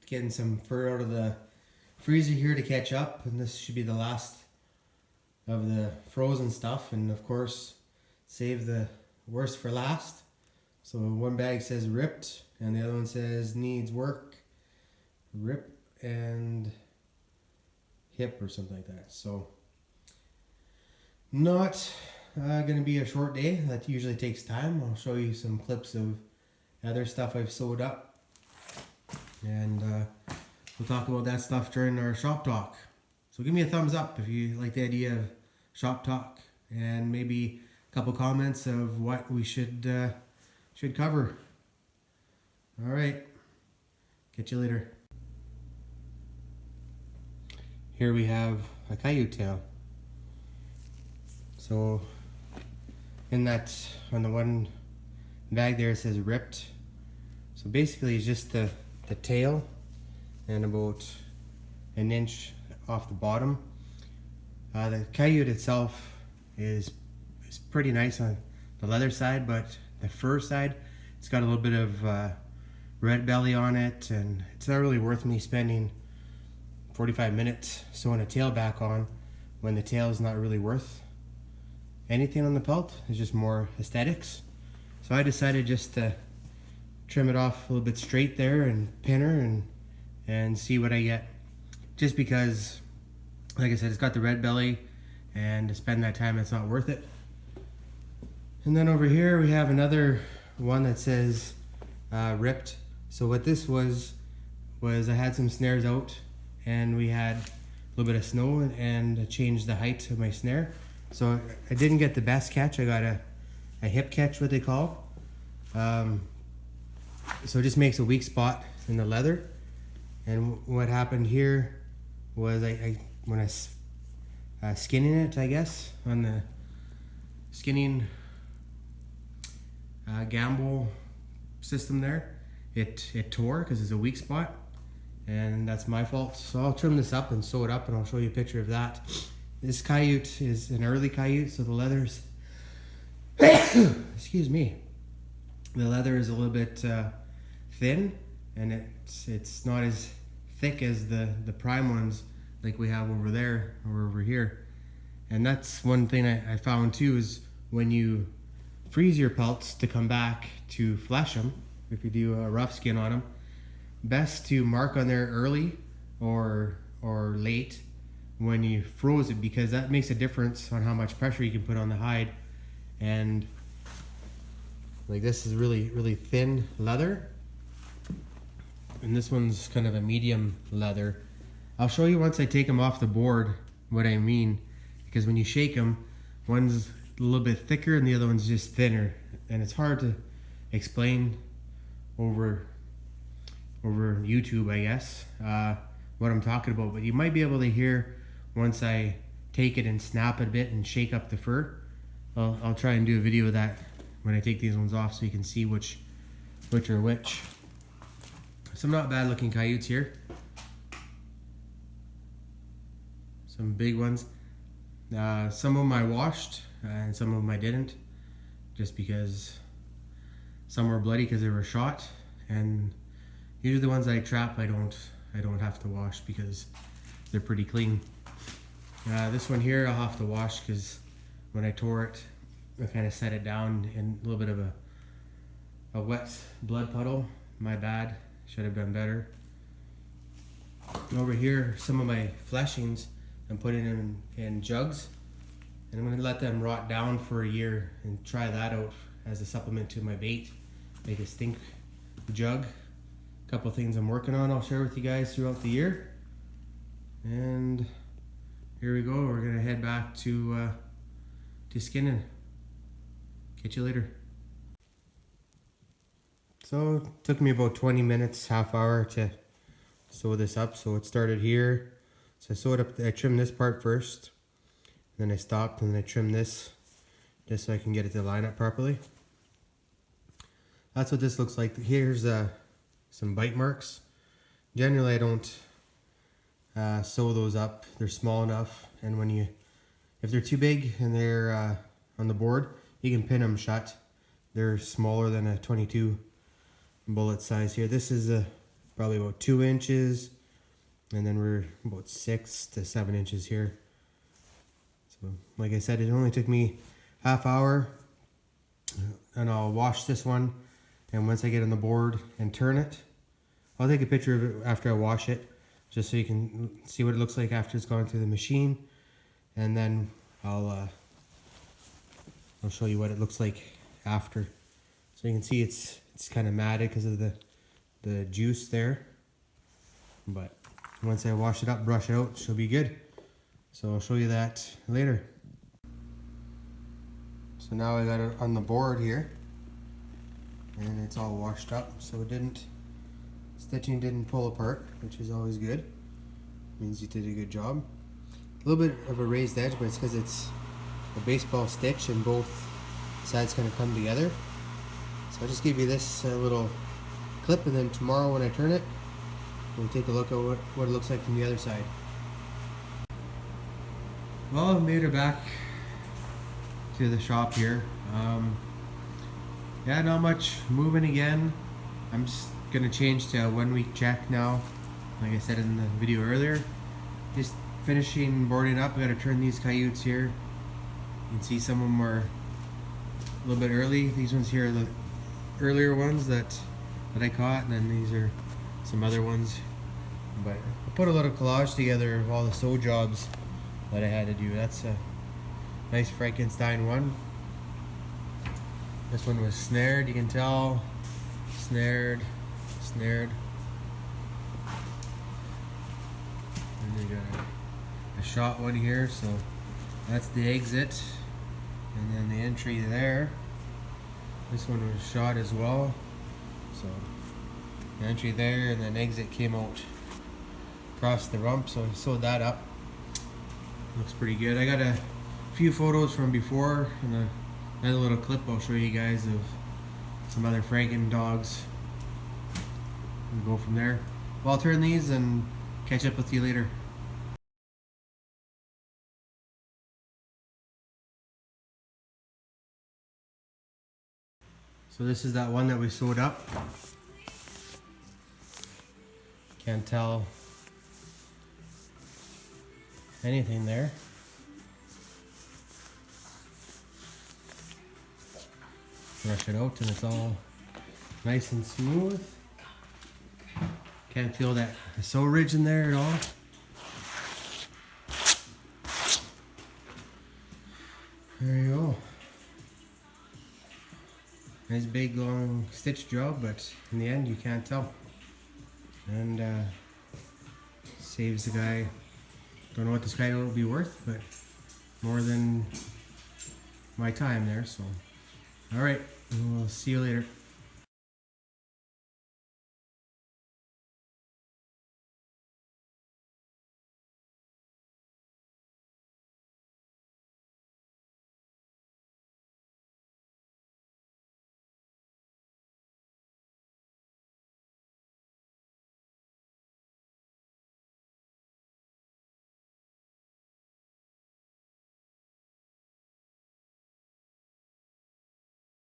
Getting some fur out of the freezer here to catch up, and this should be the last of the frozen stuff, and of course save the worst for last. So one bag says ripped and the other one says needs work, rip and hip or something like that. So not gonna be a short day. That usually takes time. I'll show you some clips of other stuff I've sewed up, and we'll talk about that stuff during our shop talk. So give me a thumbs up if you like the idea of shop talk, and maybe a couple comments of what we should cover. All right, catch you later. Here we have a coyote tail. So in that, on the one bag there, it says ripped. So basically it's just the tail and about an inch off the bottom. The coyote itself is pretty nice on the leather side, but the fur side, it's got a little bit of red belly on it, and it's not really worth me spending 45 minutes sewing a tail back on when the tail is not really worth anything on the pelt. It's just more aesthetics. So I decided just to trim it off a little bit straight there and pin her and see what I get. Just because, like I said, it's got the red belly, and to spend that time, it's not worth it. And then over here we have another one that says ripped. So what this was I had some snares out, and we had a little bit of snow, and I changed the height of my snare. So I didn't get the best catch. I got a hip catch, what they call. So it just makes a weak spot in the leather. And what happened here was when I skinning it, I guess, on the skinning gamble system there, it tore because it's a weak spot, and that's my fault. So I'll trim this up and sew it up, and I'll show you a picture of that. This coyote is an early coyote, so the leather's excuse me, the leather is a little bit thin, and it's not as thick as the prime ones like we have over there or over here. And that's one thing I found too, is when you freeze your pelts to come back to flesh them, if you do a rough skin on them, best to mark on there early or late when you froze it, because that makes a difference on how much pressure you can put on the hide. And like this is really thin leather, and this one's kind of a medium leather. I'll show you once I take them off the board what I mean, because when you shake them, one's a little bit thicker and the other one's just thinner, and it's hard to explain over YouTube, I guess, what I'm talking about. But you might be able to hear once I take it and snap it a bit and shake up the fur. I'll try and do a video of that when I take these ones off, so you can see which are which. Some not bad looking coyotes here. Some big ones. Some of them I washed, and some of them I didn't, just because some were bloody because they were shot. And usually the ones I trap, I don't have to wash because they're pretty clean. This one here I'll have to wash because when I tore it, I kind of set it down in a little bit of a wet blood puddle. My bad, should have done better. And over here, some of my fleshings, I'm putting them in jugs, and I'm going to let them rot down for a year and try that out as a supplement to my bait. Make a stink jug. A couple things I'm working on I'll share with you guys throughout the year. And here we go. We're going to head back to skinning. Catch you later. So it took me about 20 minutes, half hour to sew this up. So it started here. So I sewed up, I trimmed this part first, then I stopped, and then I trimmed this just so I can get it to line up properly. That's what this looks like. Here's some bite marks. Generally I don't sew those up. They're small enough, and if they're too big and they're on the board, you can pin them shut. They're smaller than a 22 bullet size here. This is probably about 2 inches, and then we're about 6 to 7 inches here. So like I said, it only took me half hour, and I'll wash this one, and once I get on the board and turn it, I'll take a picture of it after I wash it, just so you can see what it looks like after it's gone through the machine, and then I'll show you what it looks like after. So you can see it's kind of matted because of the juice there, but once I wash it up, brush it out, she'll be good. So I'll show you that later. So now I got it on the board here, and it's all washed up, so stitching didn't pull apart, which is always good. Means you did a good job. A little bit of a raised edge, but it's because it's a baseball stitch and both sides kind of come together. So I'll just give you this little clip, and then tomorrow when I turn it, we'll take a look at what it looks like from the other side. Well, I've made it back to the shop here. Yeah, not much moving again. I'm just gonna change to a 1 week check now, like I said in the video earlier. Just finishing boarding up. I gotta turn these coyotes here. You can see some of them are a little bit early. These ones here are the earlier ones that I caught, and then these are some other ones. But I put a little collage together of all the sew jobs that I had to do. That's a nice Frankenstein one. This one was snared, you can tell. Snared. And you got a shot one here, so that's the exit. And then the entry there. This one was shot as well. So the entry there, and then exit came out across the rump, so I sewed that up. Looks pretty good. I got a few photos from before, and another little clip I'll show you guys of some other Franken dogs. We'll go from there. Well, I'll turn these and catch up with you later. So this is that one that we sewed up. Can't tell anything there. Brush it out and it's all nice and smooth. Can't feel that sew ridge in there at all. There you go. Nice big long stitch job, but in the end you can't tell. And saves the guy, don't know what this guy will be worth, but more than my time there. So alright, we'll see you later.